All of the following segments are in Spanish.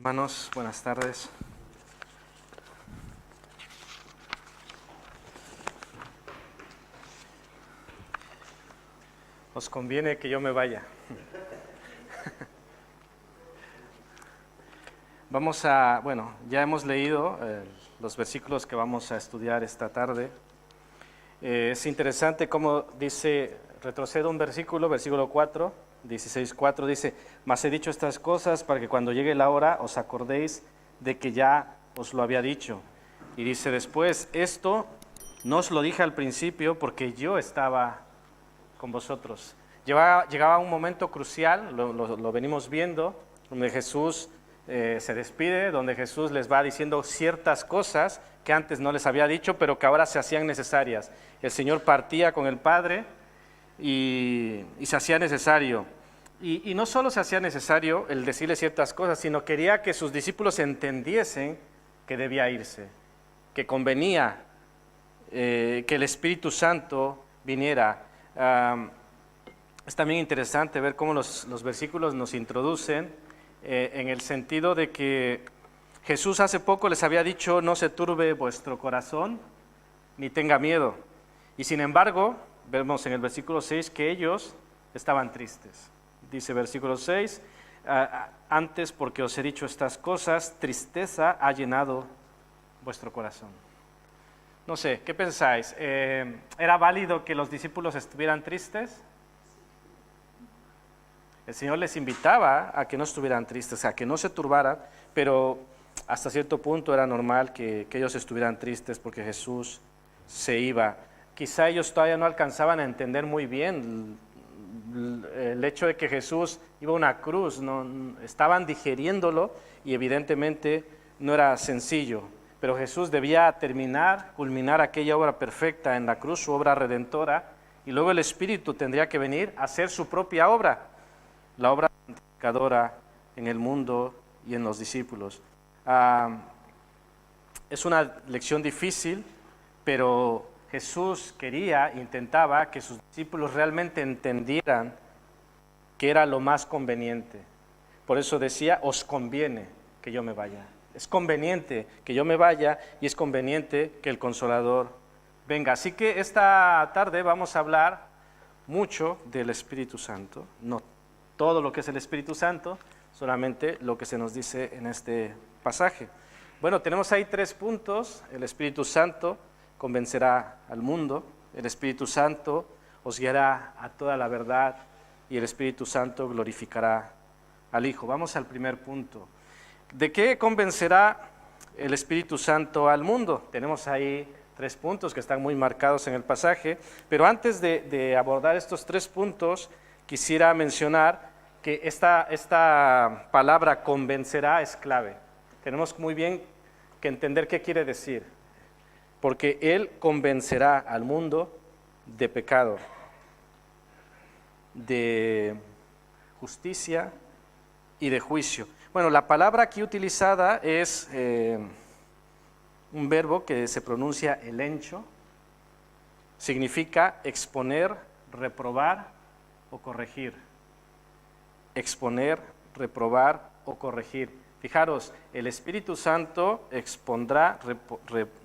Hermanos, buenas tardes. Os conviene que yo me vaya. Ya hemos leído los versículos que vamos a estudiar esta tarde. Es interesante cómo dice, retrocedo un versículo 4, 16:4, dice: mas he dicho estas cosas para que cuando llegue la hora os acordéis de que ya os lo había dicho. Y dice después: esto no os lo dije al principio porque yo estaba con vosotros. Llegaba un momento crucial, lo venimos viendo, donde Jesús se despide, donde Jesús les va diciendo ciertas cosas que antes no les había dicho, pero que ahora se hacían necesarias. El Señor partía con el Padre y se hacía necesario. Y no solo se hacía necesario el decirle ciertas cosas, sino quería que sus discípulos entendiesen que debía irse, que convenía que el Espíritu Santo viniera. Es también interesante ver cómo los versículos nos introducen en el sentido de que Jesús hace poco les había dicho: no se turbe vuestro corazón, ni tenga miedo. Y sin embargo, vemos en el versículo 6 que ellos estaban tristes. Dice versículo 6, antes porque os he dicho estas cosas, tristeza ha llenado vuestro corazón. No sé, ¿qué pensáis? ¿Era válido que los discípulos estuvieran tristes? El Señor les invitaba a que no estuvieran tristes, a que no se turbaran, pero hasta cierto punto era normal que ellos estuvieran tristes porque Jesús se iba. Quizá ellos todavía no alcanzaban a entender muy bien el hecho de que Jesús iba a una cruz, no, estaban digeriéndolo y evidentemente no era sencillo. Pero Jesús debía culminar aquella obra perfecta en la cruz, su obra redentora, y luego el Espíritu tendría que venir a hacer su propia obra, la obra santificadora en el mundo y en los discípulos. Es una lección difícil, pero Jesús intentaba que sus discípulos realmente entendieran que era lo más conveniente. Por eso decía: os conviene que yo me vaya. Es conveniente que yo me vaya y es conveniente que el Consolador venga. Así que esta tarde vamos a hablar mucho del Espíritu Santo. No todo lo que es el Espíritu Santo, solamente lo que se nos dice en este pasaje. Bueno, tenemos ahí 3 puntos. El Espíritu Santo convencerá al mundo, el Espíritu Santo os guiará a toda la verdad y el Espíritu Santo glorificará al Hijo. Vamos al primer punto. ¿De qué convencerá el Espíritu Santo al mundo? Tenemos ahí 3 puntos que están muy marcados en el pasaje, pero antes de abordar estos 3 puntos, quisiera mencionar que esta palabra convencerá es clave. Tenemos muy bien que entender qué quiere decir, porque Él convencerá al mundo de pecado, de justicia y de juicio. Bueno, la palabra aquí utilizada es un verbo que se pronuncia elencho, significa exponer, reprobar o corregir. Exponer, reprobar o corregir. Fijaros, el Espíritu Santo expondrá,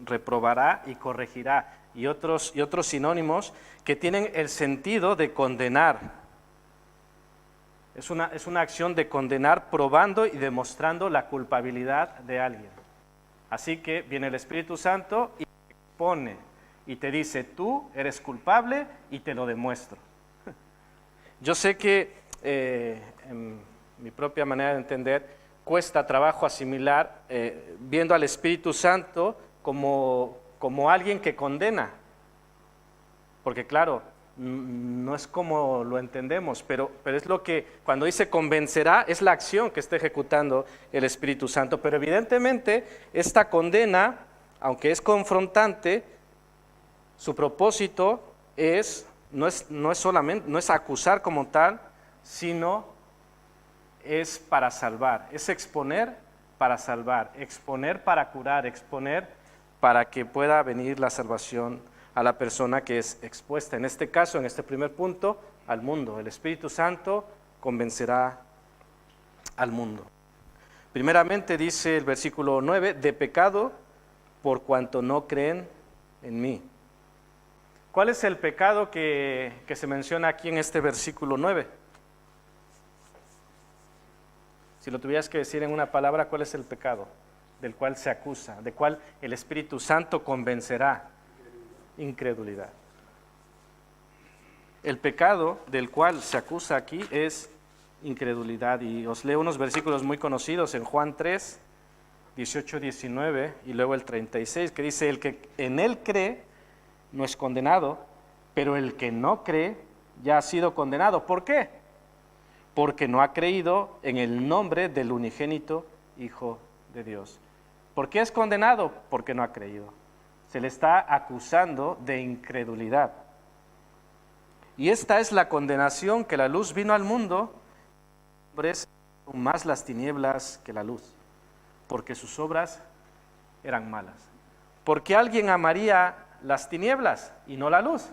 reprobará y corregirá, y otros sinónimos que tienen el sentido de condenar. Es una acción de condenar, probando y demostrando la culpabilidad de alguien. Así que viene el Espíritu Santo y te expone y te dice: tú eres culpable y te lo demuestro. Yo sé que en mi propia manera de entender cuesta trabajo asimilar viendo al Espíritu Santo como alguien que condena, porque claro, no es como lo entendemos, pero es lo que, cuando dice convencerá, es la acción que está ejecutando el Espíritu Santo. Pero evidentemente esta condena, aunque es confrontante, su propósito no es acusar como tal, sino es para salvar, es exponer para salvar, exponer para curar, exponer para que pueda venir la salvación a la persona que es expuesta. En este caso, en este primer punto, al mundo. El Espíritu Santo convencerá al mundo. Primeramente dice el versículo 9, de pecado por cuanto no creen en mí. ¿Cuál es el pecado que se menciona aquí en este versículo 9? Si lo tuvieras que decir en una palabra, ¿cuál es el pecado del cual se acusa, del cual el Espíritu Santo convencerá? Incredulidad. El pecado del cual se acusa aquí es incredulidad. Y os leo unos versículos muy conocidos en Juan 3, 18, 19 y luego el 36, que dice, el que en él cree no es condenado, pero el que no cree ya ha sido condenado. ¿Por qué? Porque no ha creído en el nombre del unigénito Hijo de Dios. ¿Por qué es condenado? Porque no ha creído. Se le está acusando de incredulidad. Y esta es la condenación, que la luz vino al mundo, hombres son más las tinieblas que la luz, porque sus obras eran malas. ¿Por qué alguien amaría las tinieblas y no la luz?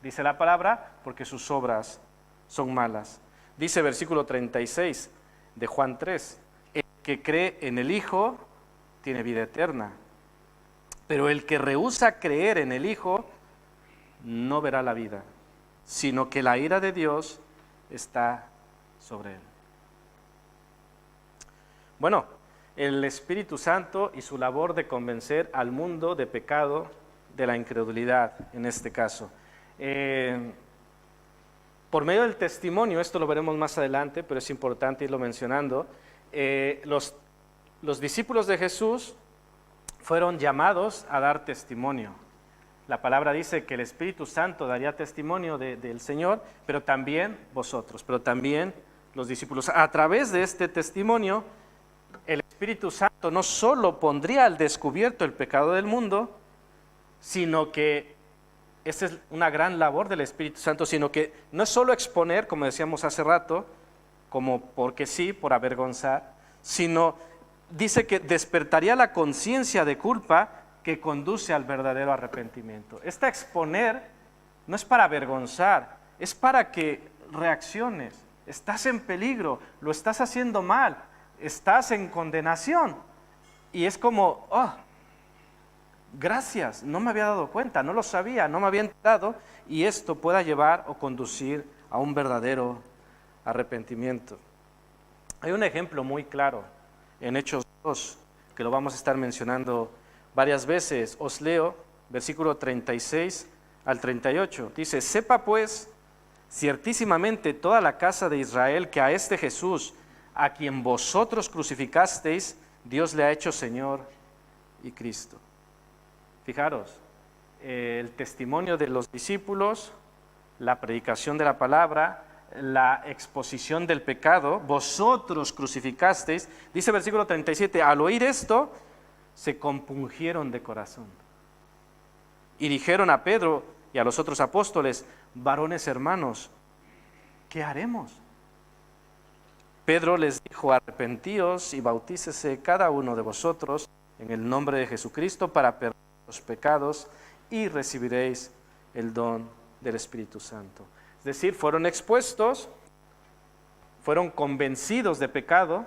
Dice la palabra, porque sus obras son malas. Dice versículo 36 de Juan 3, el que cree en el Hijo tiene vida eterna, pero el que rehúsa creer en el Hijo no verá la vida, sino que la ira de Dios está sobre él. Bueno, el Espíritu Santo y su labor de convencer al mundo de pecado, de la incredulidad en este caso. Por medio del testimonio, esto lo veremos más adelante, pero es importante irlo mencionando, los discípulos de Jesús fueron llamados a dar testimonio. La palabra dice que el Espíritu Santo daría testimonio del Señor, pero también vosotros, pero también los discípulos. A través de este testimonio, el Espíritu Santo no solo pondría al descubierto el pecado del mundo, sino que esa es una gran labor del Espíritu Santo, sino que no es solo exponer, como decíamos hace rato, como porque sí, por avergonzar, sino dice que despertaría la conciencia de culpa que conduce al verdadero arrepentimiento. Esta exponer no es para avergonzar, es para que reacciones. Estás en peligro, lo estás haciendo mal, estás en condenación. Y es como, gracias, no me había dado cuenta, no lo sabía, no me había enterado, y esto pueda llevar o conducir a un verdadero arrepentimiento. Hay un ejemplo muy claro en Hechos 2, que lo vamos a estar mencionando varias veces. Os leo versículo 36 al 38. Dice, sepa pues ciertísimamente toda la casa de Israel que a este Jesús, a quien vosotros crucificasteis, Dios le ha hecho Señor y Cristo. Fijaros, el testimonio de los discípulos, la predicación de la palabra, la exposición del pecado, vosotros crucificasteis, dice versículo 37, al oír esto, se compungieron de corazón y dijeron a Pedro y a los otros apóstoles, varones hermanos, ¿qué haremos? Pedro les dijo, arrepentíos y bautícese cada uno de vosotros en el nombre de Jesucristo para perdonar los pecados y recibiréis el don del Espíritu Santo. Es decir, fueron expuestos, fueron convencidos de pecado,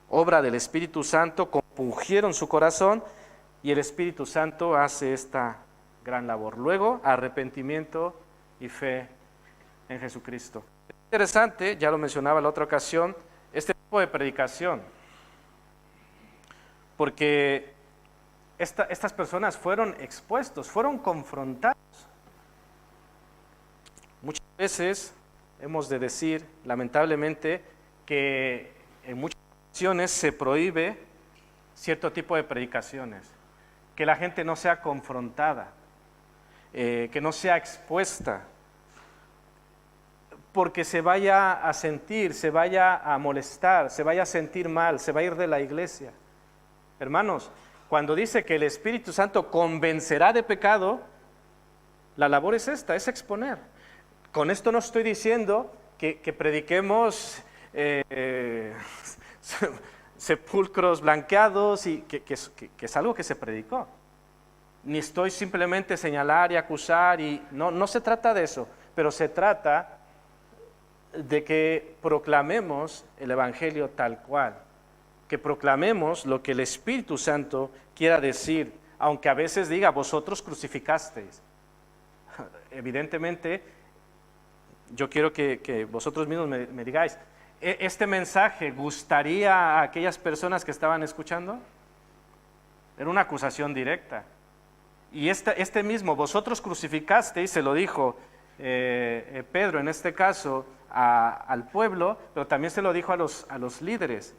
obra del Espíritu Santo, compungieron su corazón y el Espíritu Santo hace esta gran labor. Luego, arrepentimiento y fe en Jesucristo. Es interesante, ya lo mencionaba en la otra ocasión, este tipo de predicación, porque estas personas fueron expuestos, fueron confrontados. Muchas veces hemos de decir, lamentablemente, que en muchas ocasiones se prohíbe cierto tipo de predicaciones, que la gente no sea confrontada, que no sea expuesta, porque se vaya a sentir, se vaya a molestar, se vaya a sentir mal, se va a ir de la iglesia. Hermanos, cuando dice que el Espíritu Santo convencerá de pecado, la labor es esta, es exponer. Con esto no estoy diciendo que prediquemos sepulcros blanqueados, y que es algo que se predicó. Ni estoy simplemente señalar y acusar, no se trata de eso, pero se trata de que proclamemos el Evangelio tal cual. que proclamemos lo que el Espíritu Santo quiera decir, aunque a veces diga, vosotros crucificasteis. Evidentemente, yo quiero que vosotros mismos me digáis, ¿este mensaje gustaría a aquellas personas que estaban escuchando? Era una acusación directa. Y este mismo, vosotros crucificasteis, se lo dijo Pedro en este caso al pueblo, pero también se lo dijo a los líderes.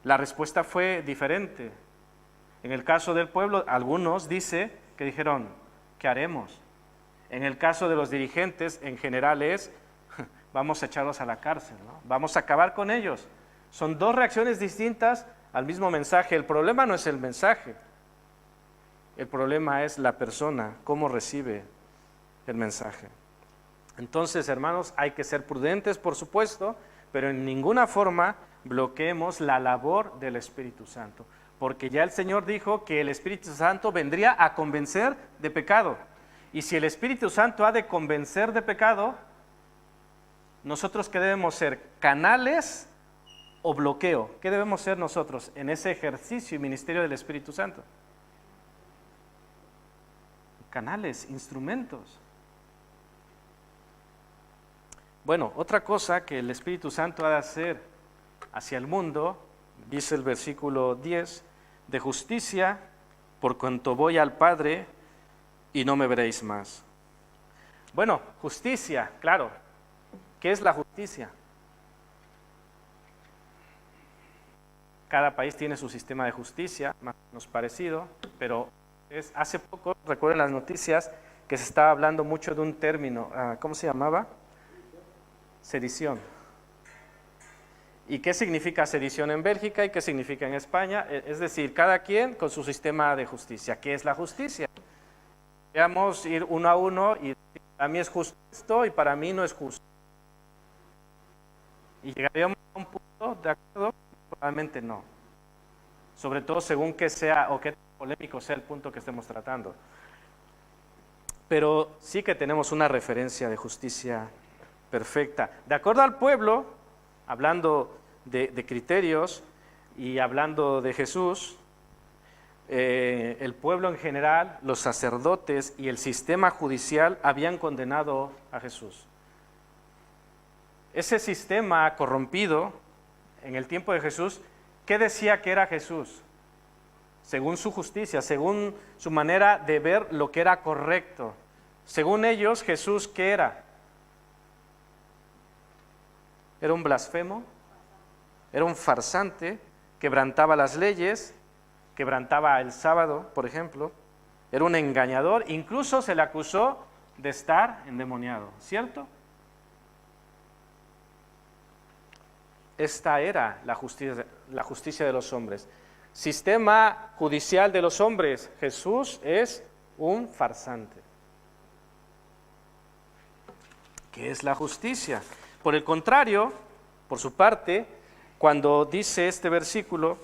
La respuesta fue diferente. En el caso del pueblo, algunos dijeron, ¿qué haremos? En el caso de los dirigentes, en general vamos a echarlos a la cárcel, ¿no? Vamos a acabar con ellos. Son dos reacciones distintas al mismo mensaje. El problema no es el mensaje, el problema es la persona, cómo recibe el mensaje. Entonces, hermanos, hay que ser prudentes, por supuesto, pero en ninguna forma bloqueemos la labor del Espíritu Santo, porque ya el Señor dijo que el Espíritu Santo vendría a convencer de pecado. Y si el Espíritu Santo ha de convencer de pecado, ¿nosotros qué debemos ser? ¿Canales o bloqueo? ¿Qué debemos ser nosotros en ese ejercicio y ministerio del Espíritu Santo? Canales, instrumentos. Bueno, otra cosa que el Espíritu Santo ha de hacer hacia el mundo, dice el versículo 10, de justicia, por cuanto voy al Padre y no me veréis más. Bueno, justicia, claro. ¿Qué es la justicia? Cada país tiene su sistema de justicia, más o menos parecido, pero hace poco, recuerden las noticias, que se estaba hablando mucho de un término, ¿cómo se llamaba? Sedición. ¿Y qué significa sedición en Bélgica y qué significa en España? Es decir, cada quien con su sistema de justicia. ¿Qué es la justicia? Podríamos ir uno a uno y para mí es justo esto y para mí no es justo. ¿Y llegaríamos a un punto de acuerdo? Probablemente no. Sobre todo según qué sea o qué polémico sea el punto que estemos tratando. Pero sí que tenemos una referencia de justicia perfecta. De acuerdo al pueblo, hablando de criterios y hablando de Jesús, el pueblo en general, los sacerdotes y el sistema judicial habían condenado a Jesús. Ese sistema corrompido en el tiempo de Jesús, ¿qué decía que era Jesús? Según su justicia, según su manera de ver lo que era correcto. Según ellos, Jesús, ¿qué era? Era un blasfemo, era un farsante, quebrantaba las leyes, quebrantaba el sábado, por ejemplo, era un engañador, incluso se le acusó de estar endemoniado, ¿cierto? Esta era la justicia de los hombres. Sistema judicial de los hombres, Jesús es un farsante. ¿Qué es la justicia? Por el contrario, por su parte, cuando dice este versículo,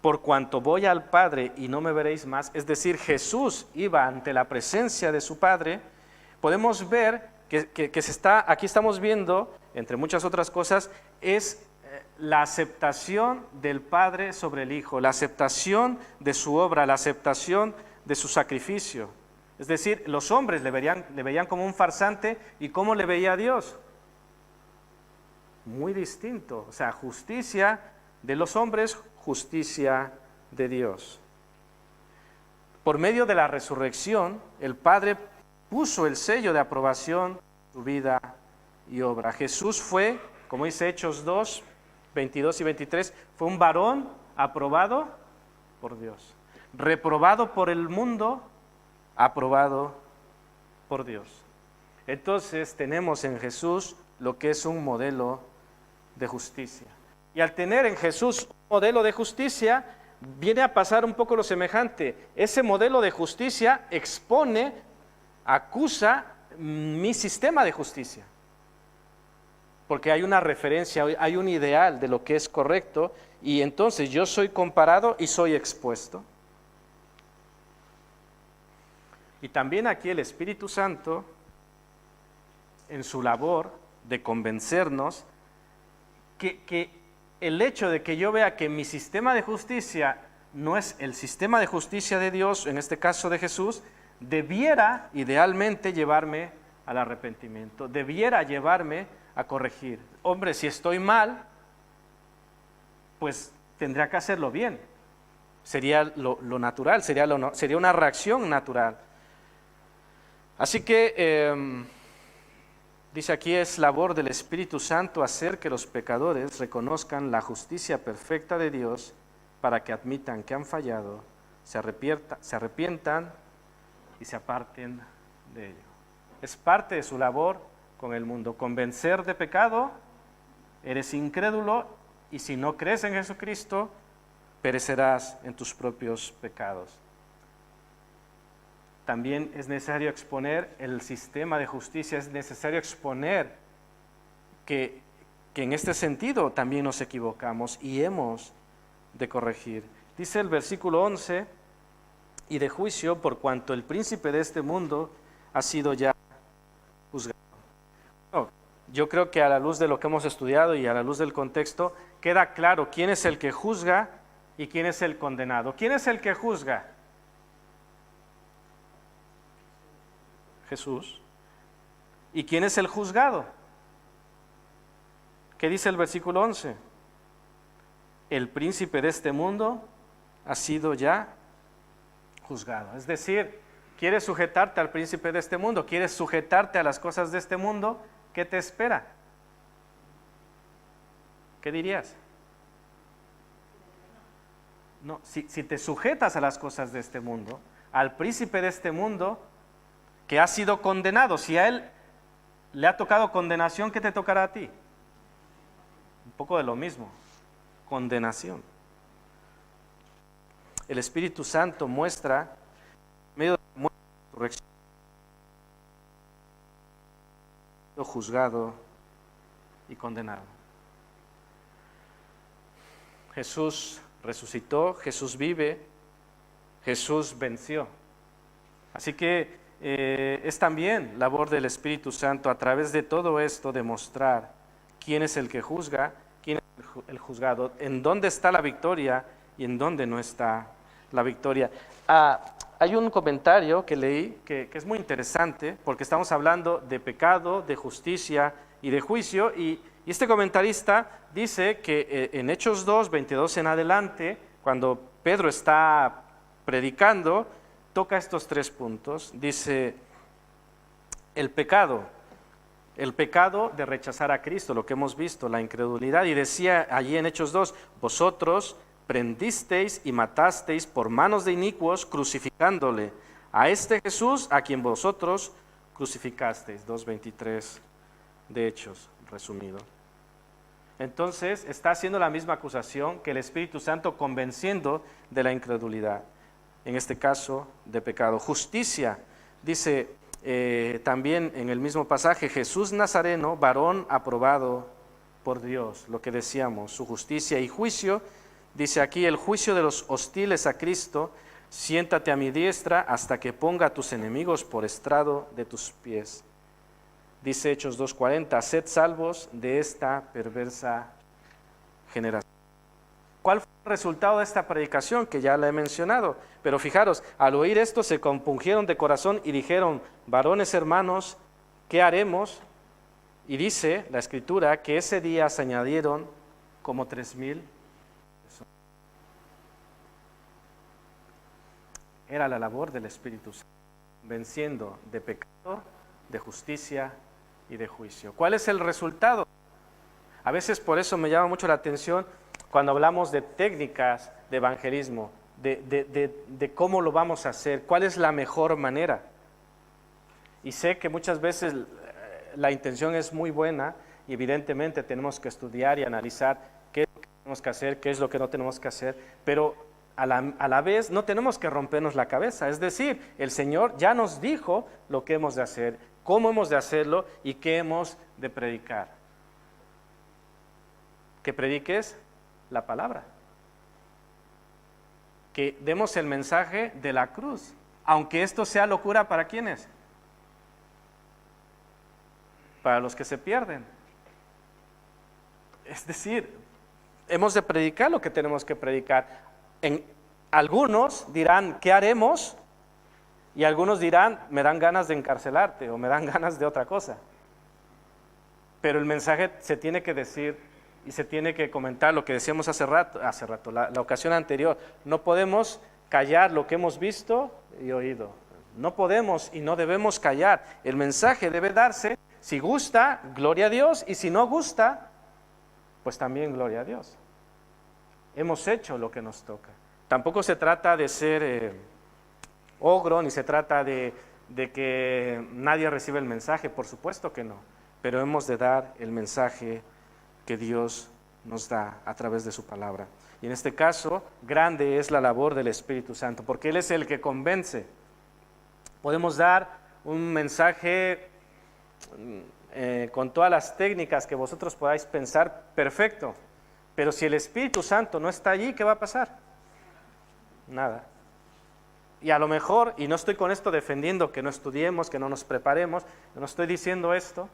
por cuanto voy al Padre y no me veréis más, es decir, Jesús iba ante la presencia de su Padre, podemos ver que aquí estamos viendo, entre muchas otras cosas, es la aceptación del Padre sobre el Hijo, la aceptación de su obra, la aceptación de su sacrificio. Es decir, los hombres le veían como un farsante, ¿y cómo le veía a Dios? Muy distinto, o sea, justicia de los hombres, justicia de Dios. Por medio de la resurrección, el Padre puso el sello de aprobación en su vida y obra. Jesús fue, como dice Hechos 2, 22 y 23, fue un varón aprobado por Dios, reprobado por el mundo, aprobado por Dios. Entonces tenemos en Jesús lo que es un modelo de justicia. Y al tener en Jesús un modelo de justicia, viene a pasar un poco lo semejante. Ese modelo de justicia expone, acusa mi sistema de justicia. Porque hay una referencia, hay un ideal de lo que es correcto, y entonces yo soy comparado y soy expuesto. Y también aquí el Espíritu Santo, en su labor de convencernos, que el hecho de que yo vea que mi sistema de justicia no es el sistema de justicia de Dios, en este caso de Jesús, debiera idealmente llevarme al arrepentimiento, debiera llevarme a corregir. Hombre, si estoy mal, pues tendría que hacerlo bien. Sería lo natural, sería una reacción natural. Así que, dice aquí, es labor del Espíritu Santo hacer que los pecadores reconozcan la justicia perfecta de Dios para que admitan que han fallado, se arrepientan y se aparten de ello. Es parte de su labor con el mundo, convencer de pecado. Eres incrédulo y si no crees en Jesucristo, perecerás en tus propios pecados. También es necesario exponer el sistema de justicia, es necesario exponer que en este sentido también nos equivocamos y hemos de corregir. Dice el versículo 11, y de juicio por cuanto el príncipe de este mundo ha sido ya juzgado. No, yo creo que a la luz de lo que hemos estudiado y a la luz del contexto, queda claro quién es el que juzga y quién es el condenado. ¿Quién es el que juzga? Jesús. ¿Y quién es el juzgado? ¿Qué dice el versículo 11? El príncipe de este mundo ha sido ya juzgado. Es decir, ¿quieres sujetarte al príncipe de este mundo? ¿Quieres sujetarte a las cosas de este mundo? ¿Qué te espera? ¿Qué dirías? No, si te sujetas a las cosas de este mundo, al príncipe de este mundo que ha sido condenado, si a él le ha tocado condenación, ¿qué te tocará a ti? Un poco de lo mismo, condenación. El Espíritu Santo muestra, en medio de la resurrección, juzgado y condenado. Jesús resucitó, Jesús vive, Jesús venció. Así que es también labor del Espíritu Santo a través de todo esto demostrar quién es el que juzga, quién es el juzgado, en dónde está la victoria y en dónde no está la victoria. Hay un comentario que leí que es muy interesante porque estamos hablando de pecado, de justicia y de juicio y este comentarista dice que en Hechos 2, 22 en adelante, cuando Pedro está predicando, toca estos 3 puntos. Dice, el pecado de rechazar a Cristo, lo que hemos visto, la incredulidad. Y decía allí en Hechos 2, vosotros prendisteis y matasteis por manos de inicuos, crucificándole a este Jesús a quien vosotros crucificasteis. 2:23 de Hechos, resumido. Entonces está haciendo la misma acusación que el Espíritu Santo, convenciendo de la incredulidad, en este caso de pecado. Justicia, dice también en el mismo pasaje, Jesús Nazareno, varón aprobado por Dios, lo que decíamos, su justicia. Y juicio, dice aquí, el juicio de los hostiles a Cristo, siéntate a mi diestra hasta que ponga a tus enemigos por estrado de tus pies. Dice Hechos 2:40, sed salvos de esta perversa generación. ¿Cuál fue el resultado de esta predicación? Que ya la he mencionado. Pero fijaros, al oír esto se compungieron de corazón y dijeron, varones hermanos, ¿qué haremos? Y dice la Escritura que ese día se añadieron como 3,000 personas. Era la labor del Espíritu Santo, venciendo de pecado, de justicia y de juicio. ¿Cuál es el resultado? A veces por eso me llama mucho la atención cuando hablamos de técnicas de evangelismo, de cómo lo vamos a hacer, cuál es la mejor manera. Y sé que muchas veces la intención es muy buena y evidentemente tenemos que estudiar y analizar qué es lo que tenemos que hacer, qué es lo que no tenemos que hacer, pero a la vez no tenemos que rompernos la cabeza. Es decir, el Señor ya nos dijo lo que hemos de hacer, cómo hemos de hacerlo y qué hemos de predicar. Que prediques la palabra. Que demos el mensaje de la cruz, aunque esto sea locura para ¿quiénes? Para los que se pierden. Es decir, hemos de predicar lo que tenemos que predicar. Algunos dirán, ¿qué haremos? Y algunos dirán, me dan ganas de encarcelarte o me dan ganas de otra cosa. Pero el mensaje se tiene que decir y se tiene que comentar lo que decíamos hace rato, la ocasión anterior. No podemos callar lo que hemos visto y oído. No podemos y no debemos callar. El mensaje debe darse. Si gusta, gloria a Dios, y si no gusta, pues también gloria a Dios. Hemos hecho lo que nos toca. Tampoco se trata de ser ogro, ni se trata de que nadie reciba el mensaje, por supuesto que no, pero hemos de dar el mensaje que Dios nos da a través de su palabra. Y en este caso, grande es la labor del Espíritu Santo, porque Él es el que convence. Podemos dar un mensaje con todas las técnicas que vosotros podáis pensar, perfecto, pero si el Espíritu Santo no está allí, ¿qué va a pasar? Nada. Y a lo mejor, y no estoy con esto defendiendo que no estudiemos, que no nos preparemos, no estoy diciendo esto,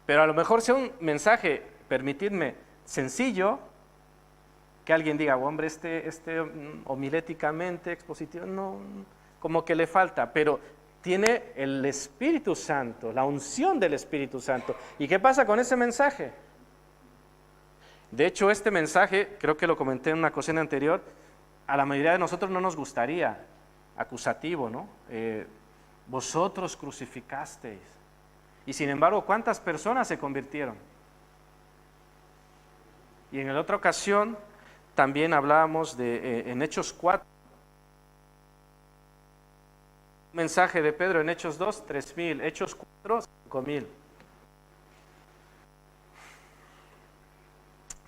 pero a lo mejor sea un mensaje, permitidme, sencillo, que alguien diga, hombre, homiléticamente, expositivo, no, como que le falta, pero tiene el Espíritu Santo, la unción del Espíritu Santo. ¿Y qué pasa con ese mensaje? De hecho, este mensaje, creo que lo comenté en una ocasión anterior, a la mayoría de nosotros no nos gustaría, acusativo, ¿no? Vosotros crucificasteis. Y sin embargo, ¿cuántas personas se convirtieron? Y en la otra ocasión también hablábamos en Hechos 4, un mensaje de Pedro en Hechos 2, 3,000, Hechos 4, 5,000.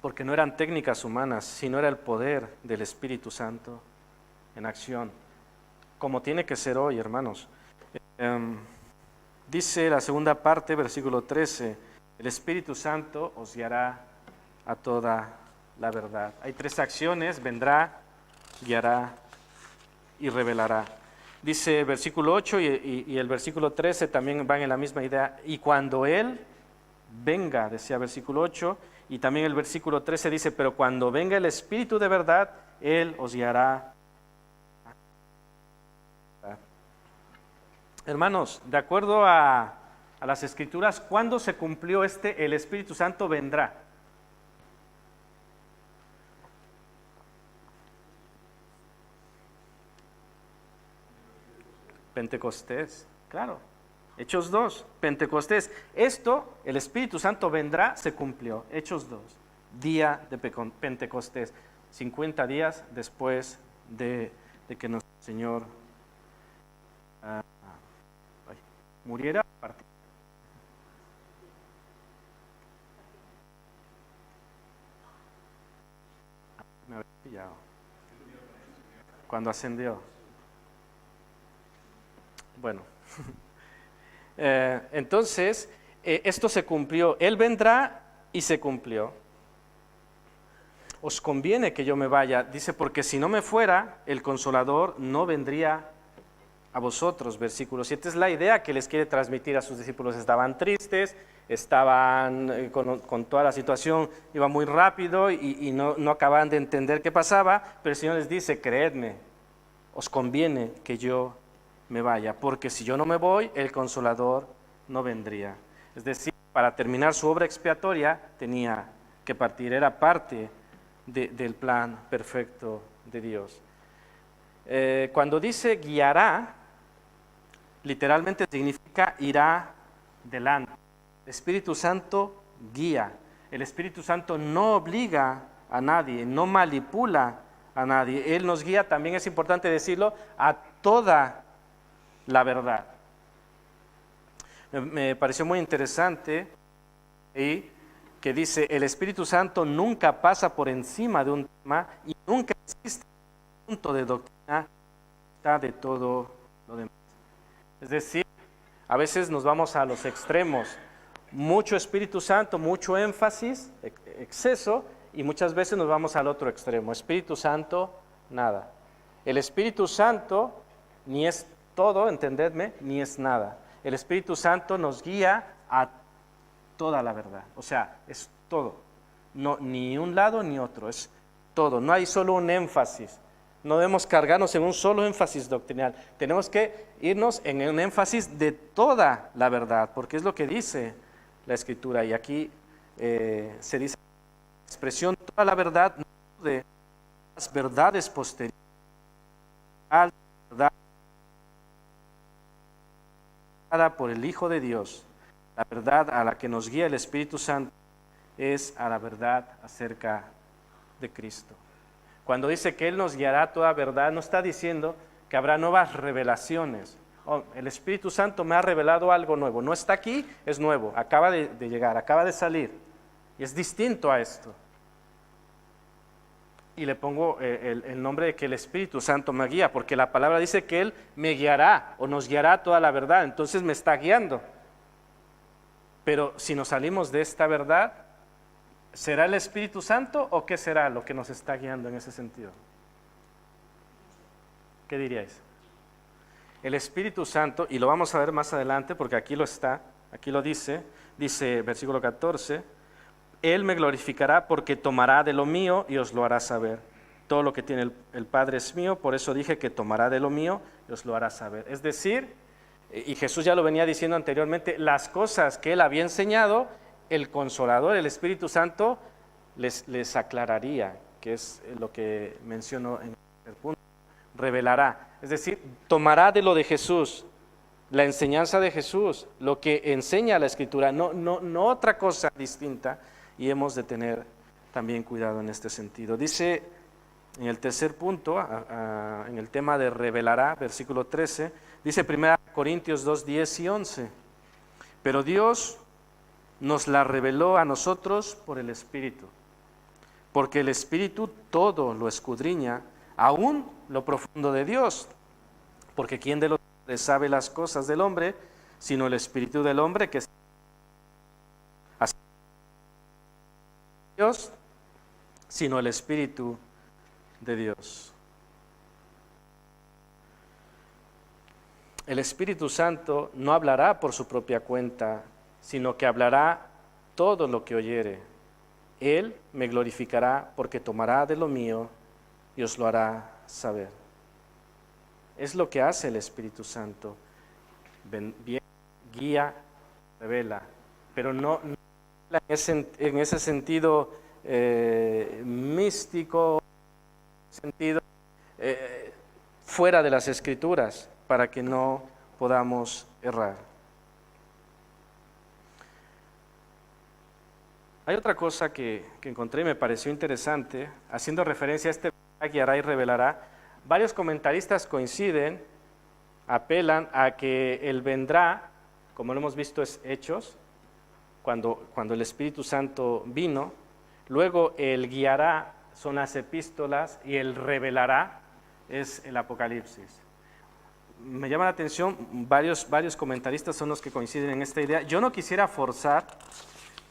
Porque no eran técnicas humanas, sino era el poder del Espíritu Santo en acción, como tiene que ser hoy, hermanos. Dice la segunda parte, versículo 13, el Espíritu Santo os guiará a toda la verdad. Hay tres acciones: vendrá, guiará y revelará. Dice el versículo 8 y el versículo 13 también van en la misma idea. Y cuando Él venga, decía versículo 8, y también el versículo 13 dice, pero cuando venga el Espíritu de verdad, Él os guiará. Hermanos, de acuerdo a las Escrituras, ¿cuándo se cumplió el Espíritu Santo vendrá? Pentecostés, claro. Hechos 2, Pentecostés. Esto, el Espíritu Santo vendrá, se cumplió. Hechos 2, día de Pentecostés, 50 días después de que nuestro Señor muriera. Me había pillado. Cuando ascendió. Bueno. Entonces, esto se cumplió. Él vendrá y se cumplió. Os conviene que yo me vaya, dice, porque si no me fuera, el Consolador no vendría a vosotros. Versículo 7 es la idea que les quiere transmitir a sus discípulos. Estaban tristes, estaban con toda la situación, iba muy rápido y no acababan de entender qué pasaba, pero el Señor les dice, creedme, os conviene que yo me vaya, porque si yo no me voy, el Consolador no vendría. Es decir, para terminar su obra expiatoria tenía que partir, era parte del plan perfecto de Dios. Cuando dice guiará, literalmente significa irá delante. El Espíritu Santo guía. El Espíritu Santo no obliga a nadie, no manipula a nadie. Él nos guía, también es importante decirlo, a toda la verdad. Me pareció muy interesante y que dice, el Espíritu Santo nunca pasa por encima de un tema y nunca existe un punto de doctrina de todo lo demás. Es decir, a veces nos vamos a los extremos, mucho Espíritu Santo, mucho énfasis, exceso, y muchas veces nos vamos al otro extremo, Espíritu Santo, nada. El Espíritu Santo ni es todo, entendedme, ni es nada. El Espíritu Santo nos guía a toda la verdad, o sea, es todo. no, ni un lado ni otro, es todo, no hay solo un énfasis. No debemos cargarnos en un solo énfasis doctrinal, tenemos que irnos en un énfasis de toda la verdad, porque es lo que dice la Escritura, y aquí se dice la expresión toda la verdad, no de las verdades posteriores, a la verdad dada por el Hijo de Dios, la verdad a la que nos guía el Espíritu Santo, es a la verdad acerca de Cristo. Cuando dice que Él nos guiará a toda verdad, no está diciendo que habrá nuevas revelaciones. Oh, el Espíritu Santo me ha revelado algo nuevo. No está aquí, es nuevo, acaba de llegar, acaba de salir. Y es distinto a esto. Y le pongo el nombre de que el Espíritu Santo me guía, porque la palabra dice que Él me guiará o nos guiará a toda la verdad. Entonces me está guiando. Pero si nos salimos de esta verdad, ¿será el Espíritu Santo o qué será lo que nos está guiando en ese sentido? ¿Qué diríais? El Espíritu Santo, y lo vamos a ver más adelante porque aquí lo está, aquí lo dice versículo 14, Él me glorificará porque tomará de lo mío y os lo hará saber. Todo lo que tiene el Padre es mío, por eso dije que tomará de lo mío y os lo hará saber. Es decir, y Jesús ya lo venía diciendo anteriormente, las cosas que Él había enseñado, el Consolador, el Espíritu Santo, les aclararía, que es lo que menciono en el punto, revelará. Es decir, tomará de lo de Jesús, la enseñanza de Jesús, lo que enseña la Escritura, no otra cosa distinta, y hemos de tener también cuidado en este sentido. Dice en el tercer punto, en el tema de revelará, versículo 13, dice 1 Corintios 2, 10 y 11, pero Dios nos la reveló a nosotros por el Espíritu, porque el Espíritu todo lo escudriña, aún lo profundo de Dios, porque ¿quién de los hombres sabe las cosas del hombre, sino el Espíritu del hombre que es así Dios, sino el Espíritu de Dios? El Espíritu Santo no hablará por su propia cuenta, sino que hablará todo lo que oyere. Él me glorificará porque tomará de lo mío y os lo hará saber. Es lo que hace el Espíritu Santo. Bien, guía, revela, pero no en ese sentido místico, sentido fuera de las Escrituras, para que no podamos errar. Hay otra cosa que encontré y me pareció interesante, haciendo referencia a este guiará y revelará. Varios comentaristas coinciden, apelan a que el vendrá, como lo hemos visto es Hechos, cuando el Espíritu Santo vino, luego el guiará son las epístolas y el revelará es el Apocalipsis. Me llama la atención, varios comentaristas son los que coinciden en esta idea. Yo no quisiera forzar,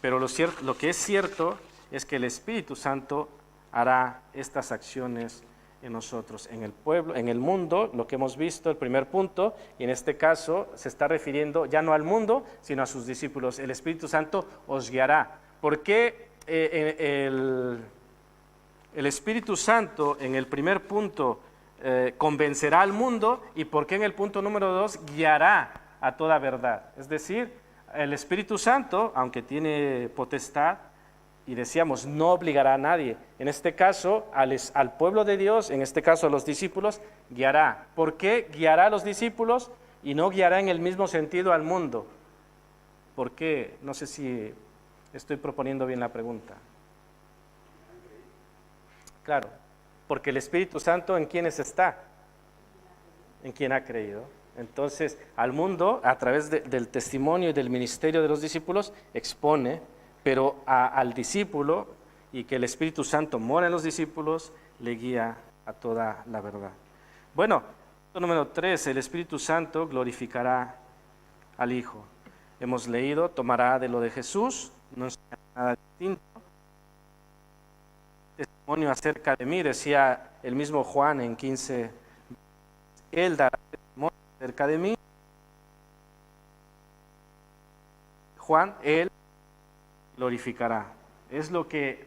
pero lo que es cierto es que el Espíritu Santo hará estas acciones en nosotros, en el pueblo, en el mundo, lo que hemos visto, el primer punto, y en este caso se está refiriendo ya no al mundo, sino a sus discípulos. El Espíritu Santo os guiará. ¿Por qué el Espíritu Santo en el primer punto convencerá al mundo, y por qué en el punto número 2 guiará a toda verdad? Es decir, el Espíritu Santo, aunque tiene potestad, y decíamos, no obligará a nadie. En este caso, al pueblo de Dios, en este caso a los discípulos, guiará. ¿Por qué guiará a los discípulos y no guiará en el mismo sentido al mundo? ¿Por qué? No sé si estoy proponiendo bien la pregunta. Claro, porque el Espíritu Santo, ¿en quiénes está? En quien ha creído. Entonces, al mundo, a través del testimonio y del ministerio de los discípulos, expone, pero al discípulo, y que el Espíritu Santo mora en los discípulos, le guía a toda la verdad. Bueno, punto número 3, el Espíritu Santo glorificará al Hijo. Hemos leído, tomará de lo de Jesús, no enseñará nada distinto. Testimonio acerca de mí, decía el mismo Juan en 15, Él dará testimonio acerca de mí. Juan, Él glorificará. Es lo que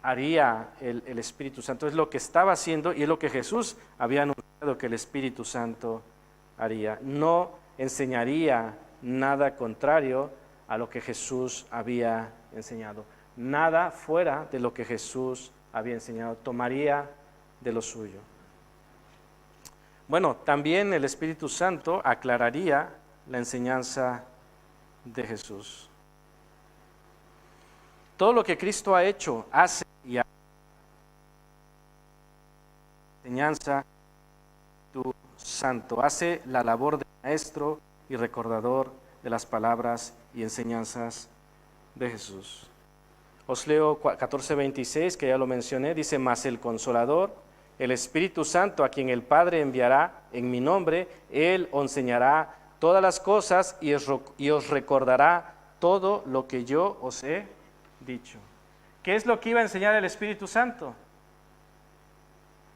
haría el Espíritu Santo, es lo que estaba haciendo y es lo que Jesús había anunciado que el Espíritu Santo haría. No enseñaría nada contrario a lo que Jesús había enseñado. Nada fuera de lo que Jesús había enseñado. Tomaría de lo suyo. Bueno, también el Espíritu Santo aclararía la enseñanza de Jesús. Todo lo que Cristo ha hecho, hace y hará. Enseñanza tu Santo. Hace la labor de maestro y recordador de las palabras y enseñanzas de Jesús. Os leo 14:26, que ya lo mencioné, dice: mas el Consolador, el Espíritu Santo, a quien el Padre enviará en mi nombre, Él os enseñará todas las cosas y os recordará todo lo que yo os he dicho. ¿Qué es lo que iba a enseñar el Espíritu Santo?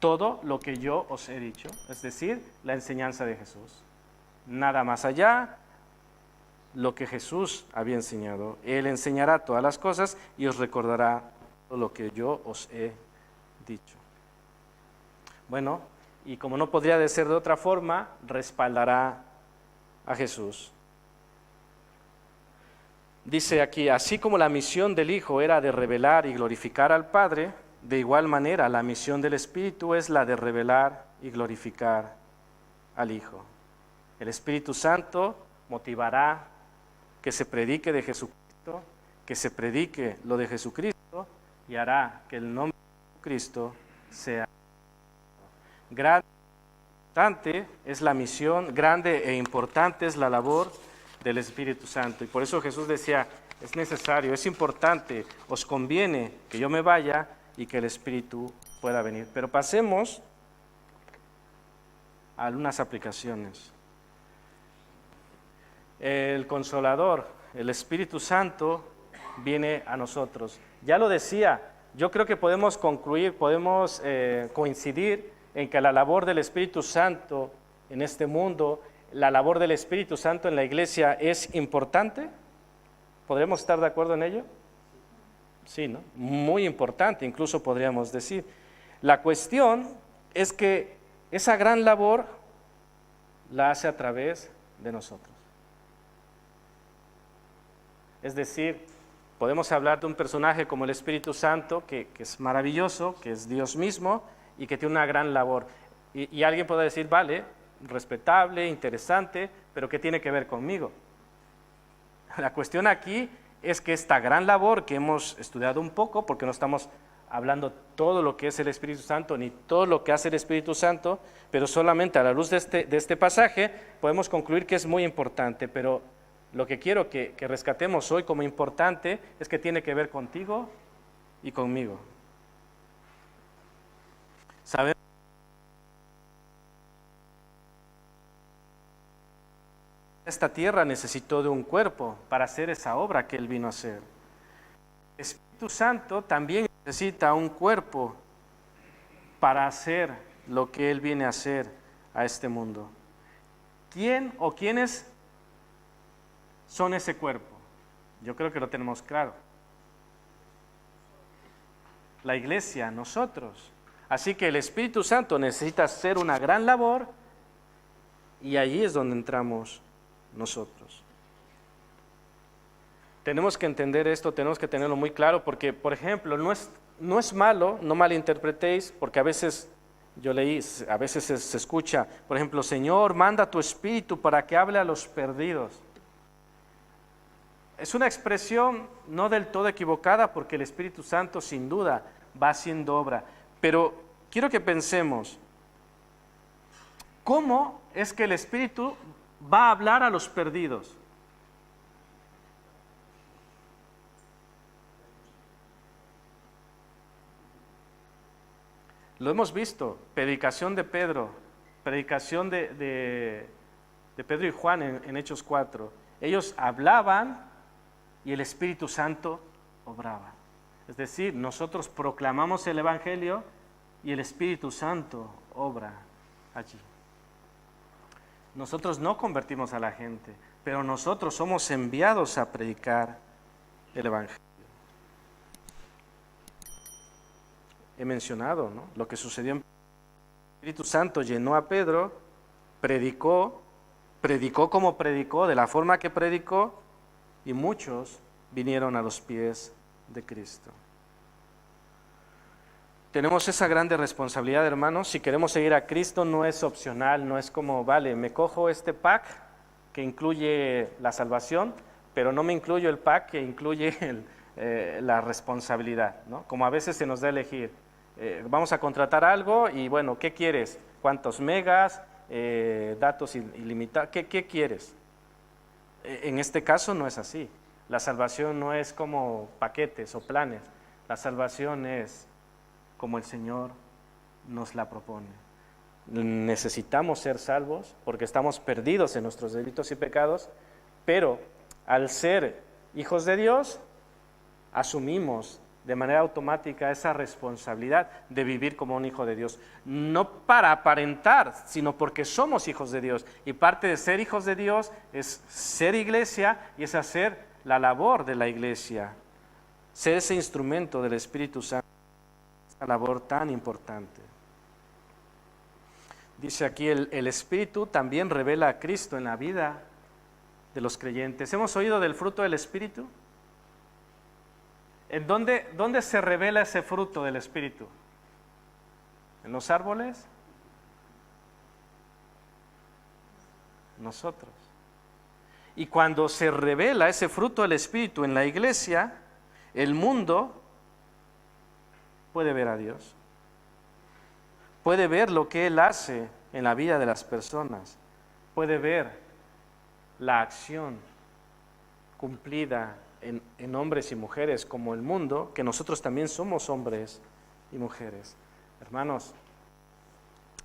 Todo lo que yo os he dicho, es decir, la enseñanza de Jesús. Nada más allá, lo que Jesús había enseñado. Él enseñará todas las cosas y os recordará todo lo que yo os he dicho. Bueno, y como no podría de ser de otra forma, respaldará a Jesús. Dice aquí: así como la misión del Hijo era de revelar y glorificar al Padre, de igual manera la misión del Espíritu es la de revelar y glorificar al Hijo. El Espíritu Santo motivará que se predique de Jesucristo, que se predique lo de Jesucristo, y hará que el nombre de Jesucristo sea grande. Grande es la misión, grande e importante es la labor del Espíritu Santo. Y por eso Jesús decía: es necesario, es importante, os conviene que yo me vaya y que el Espíritu pueda venir. Pero pasemos a algunas aplicaciones. El Consolador, el Espíritu Santo, viene a nosotros. Ya lo decía, yo creo que podemos concluir, podemos coincidir en que la labor del Espíritu Santo en este mundo, la labor del Espíritu Santo en la iglesia es importante. ¿Podremos estar de acuerdo en ello? Sí, ¿no? Muy importante, incluso podríamos decir. La cuestión es que esa gran labor la hace a través de nosotros. Es decir, podemos hablar de un personaje como el Espíritu Santo, que es maravilloso, que es Dios mismo y que tiene una gran labor. Y alguien puede decir: vale, respetable, interesante, pero ¿qué tiene que ver conmigo? La cuestión aquí es que esta gran labor que hemos estudiado un poco, porque no estamos hablando todo lo que es el Espíritu Santo, ni todo lo que hace el Espíritu Santo, pero solamente a la luz de este pasaje podemos concluir que es muy importante. Pero lo que quiero que rescatemos hoy como importante es que tiene que ver contigo y conmigo. Sabemos que esta tierra necesitó de un cuerpo para hacer esa obra que Él vino a hacer. El Espíritu Santo también necesita un cuerpo para hacer lo que Él viene a hacer a este mundo. ¿Quién o quiénes son ese cuerpo? Yo creo que lo tenemos claro. La iglesia, nosotros. Así que el Espíritu Santo necesita hacer una gran labor y allí es donde entramos nosotros. Tenemos que entender esto, tenemos que tenerlo muy claro porque, por ejemplo, no es malo, no malinterpretéis, porque a veces yo leí, a veces se escucha, por ejemplo: Señor, manda tu Espíritu para que hable a los perdidos. Es una expresión no del todo equivocada porque el Espíritu Santo sin duda va haciendo obra. Pero quiero que pensemos, ¿cómo es que el Espíritu va a hablar a los perdidos? Lo hemos visto, predicación de Pedro, predicación de Pedro y Juan en Hechos 4. Ellos hablaban y el Espíritu Santo obraba. Es decir, nosotros proclamamos el Evangelio y el Espíritu Santo obra allí. Nosotros no convertimos a la gente, pero nosotros somos enviados a predicar el Evangelio. he mencionado, ¿no? Lo que sucedió en el Espíritu Santo llenó a Pedro, predicó como predicó, de la forma que predicó, y muchos vinieron a los pies de Cristo. Tenemos esa grande responsabilidad, hermanos. Si queremos seguir a Cristo, no es opcional, no es como, vale, me cojo este pack que incluye la salvación, pero no me incluyo el pack que incluye la responsabilidad, ¿no? Como a veces se nos da a elegir. Vamos a contratar algo y bueno, ¿qué quieres? ¿Cuántos megas? Datos ilimitados. ¿Qué quieres? En este caso no es así. La salvación no es como paquetes o planes. La salvación es como el Señor nos la propone. Necesitamos ser salvos porque estamos perdidos en nuestros delitos y pecados, pero al ser hijos de Dios, asumimos de manera automática esa responsabilidad de vivir como un hijo de Dios. No para aparentar, sino porque somos hijos de Dios. Y parte de ser hijos de Dios es ser iglesia y es hacer la labor de la iglesia, ser ese instrumento del Espíritu Santo, esa labor tan importante. Dice aquí, el Espíritu también revela a Cristo en la vida de los creyentes. ¿Hemos oído del fruto del Espíritu? ¿En dónde se revela ese fruto del Espíritu? ¿En los árboles? Nosotros. Y cuando se revela ese fruto del Espíritu en la iglesia, el mundo puede ver a Dios. Puede ver lo que Él hace en la vida de las personas. Puede ver la acción cumplida en hombres y mujeres como el mundo, que nosotros también somos hombres y mujeres. Hermanos,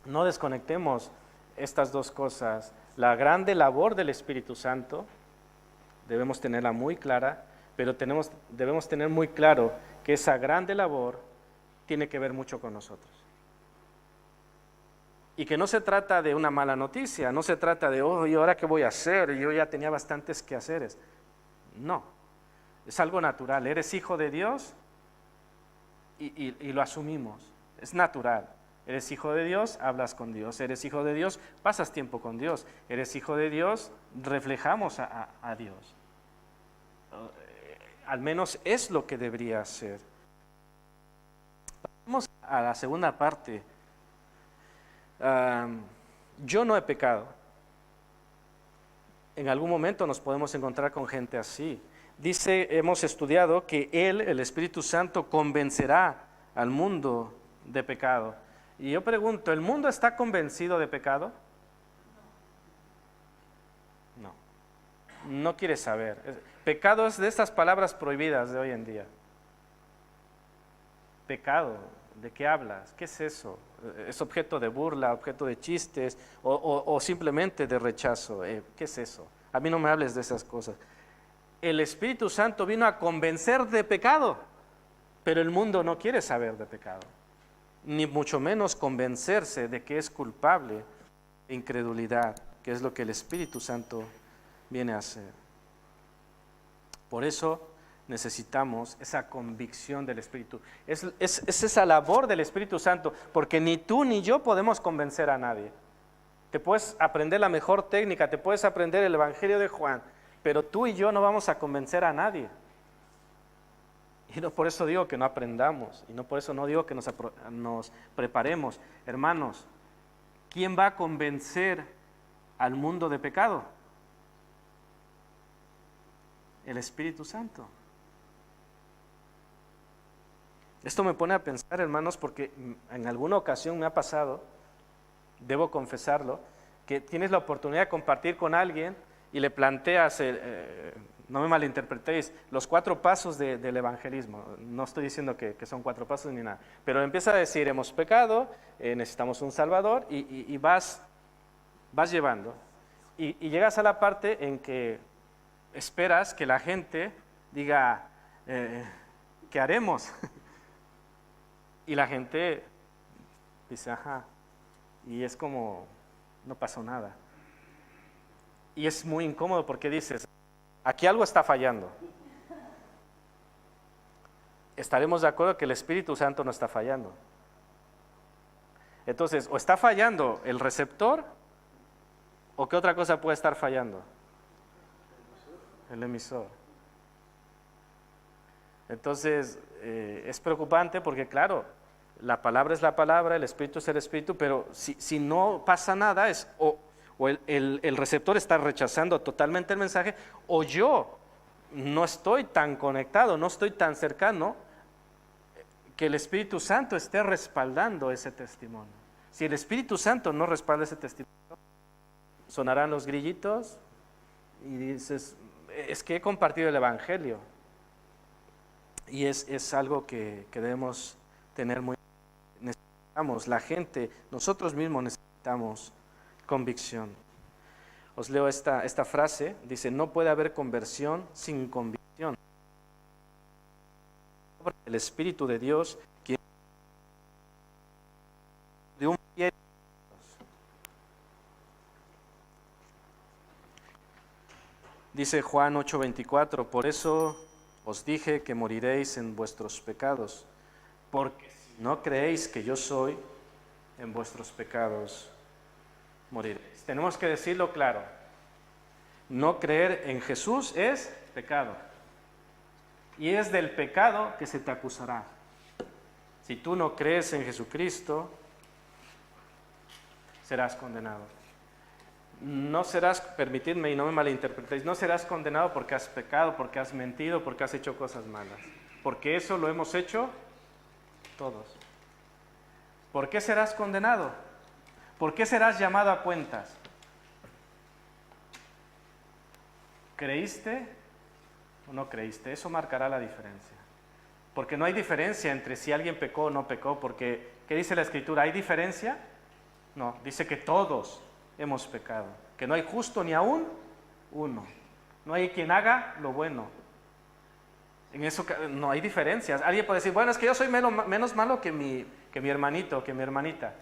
no desconectemos estas dos cosas. La grande labor del Espíritu Santo, debemos tenerla muy clara, pero debemos tener muy claro que esa grande labor tiene que ver mucho con nosotros. Y que no se trata de una mala noticia, no se trata de, oh, ¿y ahora qué voy a hacer? Yo ya tenía bastantes quehaceres. No, es algo natural. Eres hijo de Dios y lo asumimos. Es natural. Eres hijo de Dios, hablas con Dios. Eres hijo de Dios, pasas tiempo con Dios. Eres hijo de Dios, reflejamos a Dios. Al menos es lo que debería ser. Vamos a la segunda parte. Yo no he pecado. En algún momento nos podemos encontrar con gente así. Dice, hemos estudiado que Él, el Espíritu Santo, convencerá al mundo de pecado. Y yo pregunto, ¿el mundo está convencido de pecado? No. No quiere saber. Pecado es de estas palabras prohibidas de hoy en día. Pecado, ¿de qué hablas? ¿Qué es eso? ¿Es objeto de burla, objeto de chistes o simplemente de rechazo? ¿Qué es eso? A mí no me hables de esas cosas. El Espíritu Santo vino a convencer de pecado, pero el mundo no quiere saber de pecado, ni mucho menos convencerse de que es culpable de incredulidad, que es lo que el Espíritu Santo viene a hacer. Por eso necesitamos esa convicción del Espíritu. Es esa labor del Espíritu Santo, porque ni tú ni yo podemos convencer a nadie. Te puedes aprender la mejor técnica, te puedes aprender el Evangelio de Juan, pero tú y yo no vamos a convencer a nadie. Y no por eso digo que no aprendamos, y no por eso no digo que nos preparemos. Hermanos, ¿quién va a convencer al mundo de pecado? El Espíritu Santo. Esto me pone a pensar, hermanos, porque en alguna ocasión me ha pasado, debo confesarlo, que tienes la oportunidad de compartir con alguien y le planteas, no me malinterpretéis, los 4 pasos del evangelismo. No estoy diciendo que son 4 pasos ni nada, pero empieza a decir, hemos pecado, necesitamos un Salvador, y vas llevando. Y llegas a la parte en que esperas que la gente diga, ¿qué haremos? Y la gente dice, ajá, y es como, no pasó nada. Y es muy incómodo porque dices, aquí algo está fallando. estaremos de acuerdo que el Espíritu Santo no está fallando. Entonces, o está fallando el receptor, o qué otra cosa puede estar fallando. El emisor. Entonces, es preocupante porque, claro, la palabra es la palabra, el Espíritu es el Espíritu, pero si no pasa nada, o el receptor está rechazando totalmente el mensaje, o yo no estoy tan conectado, no estoy tan cercano, que el Espíritu Santo esté respaldando ese testimonio. Si el Espíritu Santo no respalda ese testimonio, sonarán los grillitos y dices, es que he compartido el Evangelio. Y es algo que debemos tener muy... Necesitamos, la gente, nosotros mismos necesitamos convicción. Os leo esta frase, dice, no puede haber conversión sin convicción. El Espíritu de Dios, quien de un pie. Dice Juan 8:24, por eso os dije que moriréis en vuestros pecados, porque si no creéis que yo soy, en vuestros pecados moriréis. Tenemos que decirlo claro, no creer en Jesús es pecado, y es del pecado que se te acusará. Si tú no crees en Jesucristo, serás condenado. No serás, permitidme y no me malinterpretéis, no serás condenado porque has pecado, porque has mentido, porque has hecho cosas malas. Porque eso lo hemos hecho todos. ¿Por qué serás condenado? ¿Por qué serás llamado a cuentas? ¿Creíste o no creíste? Eso marcará la diferencia. Porque no hay diferencia entre si alguien pecó o no pecó, porque, ¿qué dice la Escritura? ¿Hay diferencia? No, dice que todos hemos pecado, que no hay justo ni aún uno, no hay quien haga lo bueno. En eso no hay diferencias. Alguien puede decir, bueno, es que yo soy menos malo que mi hermanito, que mi hermanita.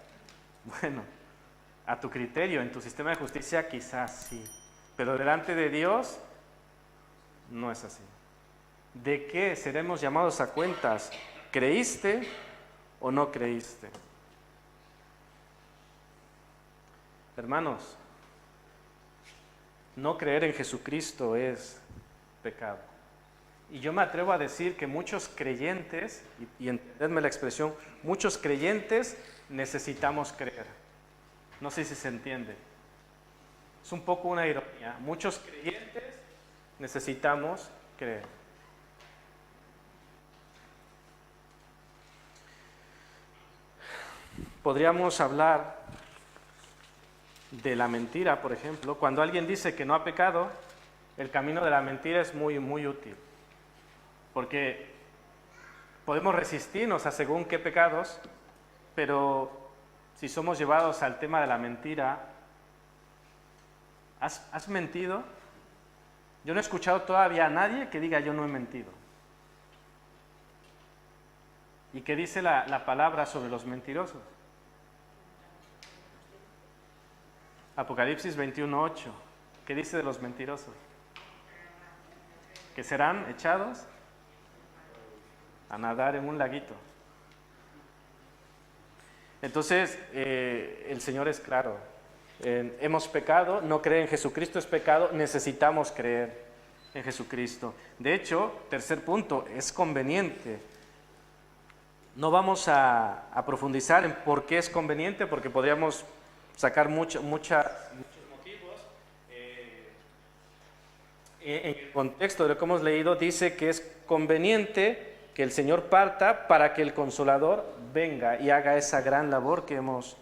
Bueno, a tu criterio, en tu sistema de justicia quizás sí, pero delante de Dios no es así. ¿De qué seremos llamados a cuentas? ¿Creíste o no creíste? Hermanos, no creer en Jesucristo es pecado. Y yo me atrevo a decir que muchos creyentes, y entendedme la expresión, muchos creyentes necesitamos creer. No sé si se entiende. Es un poco una ironía. Muchos creyentes necesitamos creer. Podríamos hablar de la mentira, por ejemplo. Cuando alguien dice que no ha pecado, el camino de la mentira es muy, muy útil. Porque podemos resistirnos a según qué pecados, pero si somos llevados al tema de la mentira, ¿has mentido? Yo no he escuchado todavía a nadie que diga yo no he mentido. ¿Y qué dice la palabra sobre los mentirosos? Apocalipsis 21:8. ¿Qué dice de los mentirosos? Que serán echados a nadar en un laguito. Entonces, el Señor es claro. Hemos pecado, no creer en Jesucristo es pecado, necesitamos creer en Jesucristo. De hecho, tercer punto, es conveniente. No vamos a profundizar en por qué es conveniente, porque podríamos sacar muchos motivos. En el contexto de lo que hemos leído, dice que es conveniente que el Señor parta para que el Consolador venga y haga esa gran labor que hemos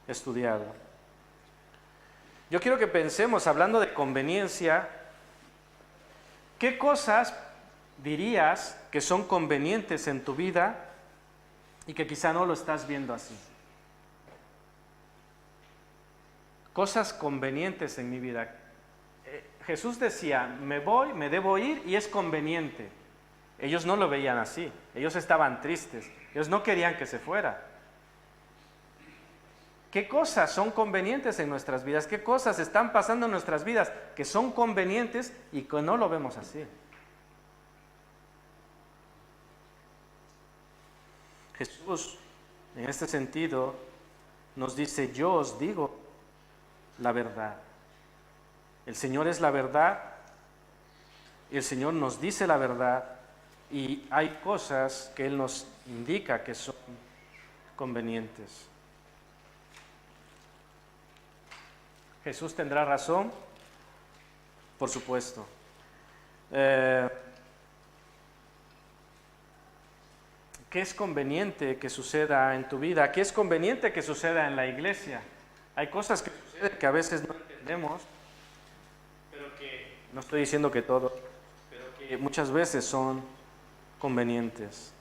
estudiado. Yo quiero que pensemos, hablando de conveniencia, ¿qué cosas dirías que son convenientes en tu vida y que quizá no lo estás viendo así? Cosas convenientes en mi vida. Jesús decía, me voy, me debo ir y es conveniente. Ellos no lo veían así, ellos estaban tristes, ellos no querían que se fuera. ¿Qué cosas son convenientes en nuestras vidas? ¿Qué cosas están pasando en nuestras vidas que son convenientes y que no lo vemos así? Jesús, en este sentido, nos dice, yo os digo la verdad. El Señor es la verdad, y el Señor nos dice la verdad, y hay cosas que Él nos indica que son convenientes. ¿Jesús tendrá razón? Por supuesto. ¿Qué es conveniente que suceda en tu vida? ¿Qué es conveniente que suceda en la iglesia? Hay cosas que suceden que a veces no entendemos, pero que, no estoy diciendo que todo, pero que muchas veces son convenientes.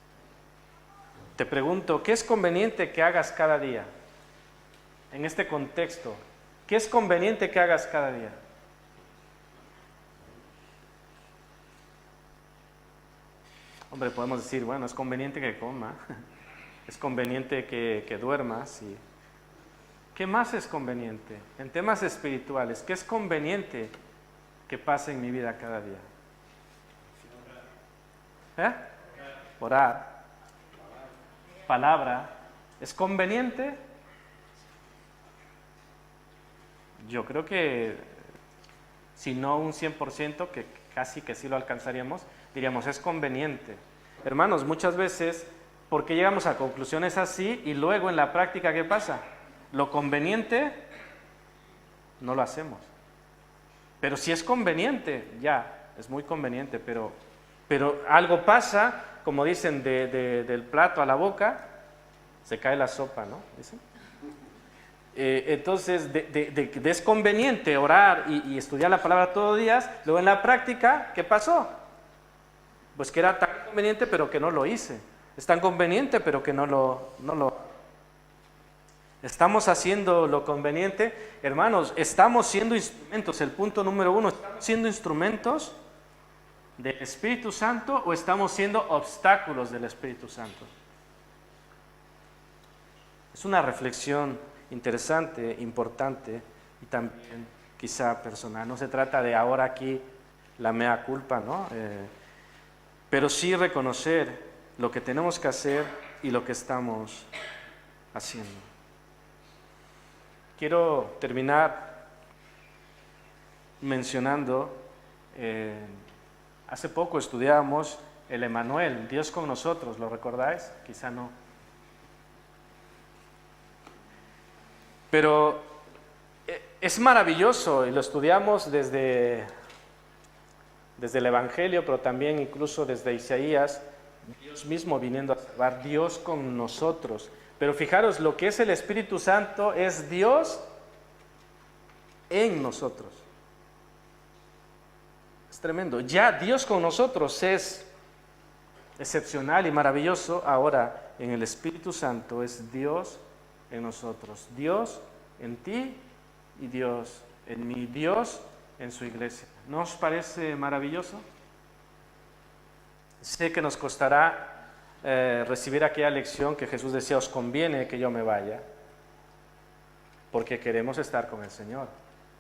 Te pregunto, ¿qué es conveniente que hagas cada día? En este contexto, ¿qué es conveniente que hagas cada día? Hombre, podemos decir, bueno, es conveniente que coma, es conveniente que duermas. ¿Qué más es conveniente? En temas espirituales, ¿qué es conveniente que pase en mi vida cada día? Orar. Palabra. ¿Es conveniente? Yo creo que, si no un 100%, que casi que sí lo alcanzaríamos, diríamos, es conveniente. Hermanos, muchas veces, ¿por qué llegamos a conclusiones así y luego en la práctica qué pasa? Lo conveniente no lo hacemos. Pero si es conveniente, ya, es muy conveniente, pero algo pasa, como dicen, del plato a la boca, se cae la sopa, ¿no? ¿Dicen? Entonces, es conveniente orar y estudiar la palabra todos los días, luego en la práctica, ¿qué pasó? Pues que era tan conveniente, pero que no lo hice. Es tan conveniente, pero que no lo... Estamos haciendo lo conveniente. Hermanos, estamos siendo instrumentos. El punto número 1, ¿estamos siendo instrumentos del Espíritu Santo o estamos siendo obstáculos del Espíritu Santo? Es una reflexión interesante, importante y también quizá personal. No se trata de ahora aquí la mea culpa, ¿no? Pero sí reconocer lo que tenemos que hacer y lo que estamos haciendo. Quiero terminar mencionando, hace poco estudiábamos el Emmanuel, Dios con nosotros, ¿lo recordáis? Quizá no. Pero es maravilloso y lo estudiamos desde el Evangelio, pero también incluso desde Isaías, Dios mismo viniendo a salvar, Dios con nosotros. Pero fijaros, lo que es el Espíritu Santo es Dios en nosotros. Es tremendo. Ya Dios con nosotros es excepcional y maravilloso. Ahora, en el Espíritu Santo es Dios en nosotros. Dios en ti y Dios en mí. Dios en su iglesia. ¿No os parece maravilloso? Sé que nos costará recibir aquella lección que Jesús decía, os conviene que yo me vaya, porque queremos estar con el Señor.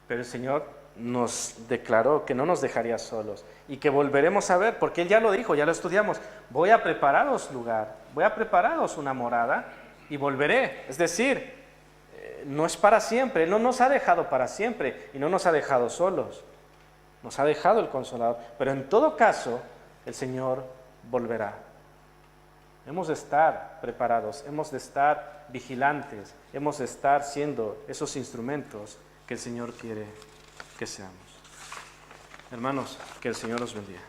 Pero el Señor nos declaró que no nos dejaría solos y que volveremos a ver, porque Él ya lo dijo, ya lo estudiamos, voy a prepararos lugar, voy a prepararos una morada y volveré. Es decir, no es para siempre, Él no nos ha dejado para siempre y no nos ha dejado solos, nos ha dejado el Consolador, pero en todo caso el Señor volverá. Hemos de estar preparados, hemos de estar vigilantes, hemos de estar siendo esos instrumentos que el Señor quiere que seamos. Hermanos, que el Señor los bendiga.